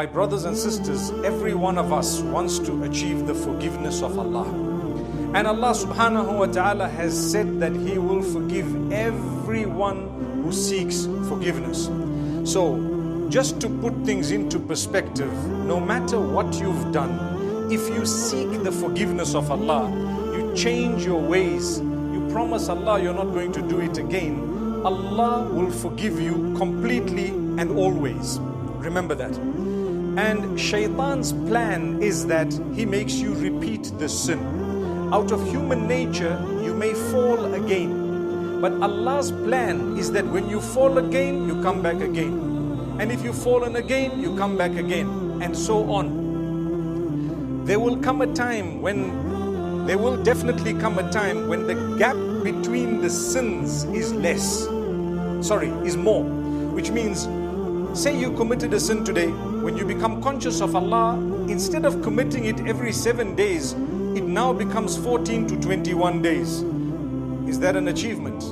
My brothers and sisters, every one of us wants to achieve the forgiveness of Allah. And Allah subhanahu wa ta'ala has said that He will forgive everyone who seeks forgiveness. So, just to put things into perspective, no matter what you've done, if you seek the forgiveness of Allah, you change your ways, you promise Allah you're not going to do it again, Allah will forgive you completely and always. Remember that. And Shaitan's plan is that he makes you repeat the sin. Out of human nature, you may fall again. But Allah's plan is that when you fall again, you come back again. And if you've fallen again, you come back again. And so on. There will definitely come a time when the gap between the sins is more. Which means, say you committed a sin today, when you become conscious of Allah, instead of committing it every 7 days, it now becomes 14 to 21 days. Is that an achievement?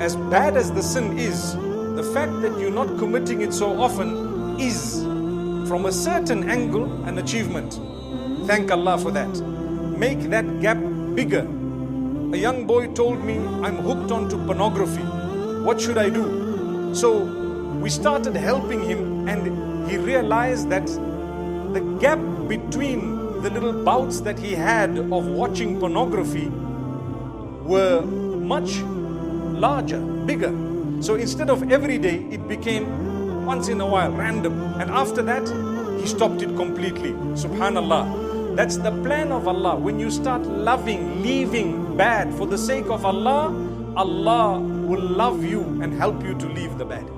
As bad as the sin is, the fact that you're not committing it so often is, from a certain angle, an achievement. Thank Allah for that. Make that gap bigger. A young boy told me, I'm hooked onto pornography. What should I do? So we started helping him, and he realized that the gap between the little bouts that he had of watching pornography were much larger, bigger. So instead of every day, it became once in a while, random. And after that, he stopped it completely. Subhanallah. That's the plan of Allah. When you start leaving bad for the sake of Allah, Allah will love you and help you to leave the bad.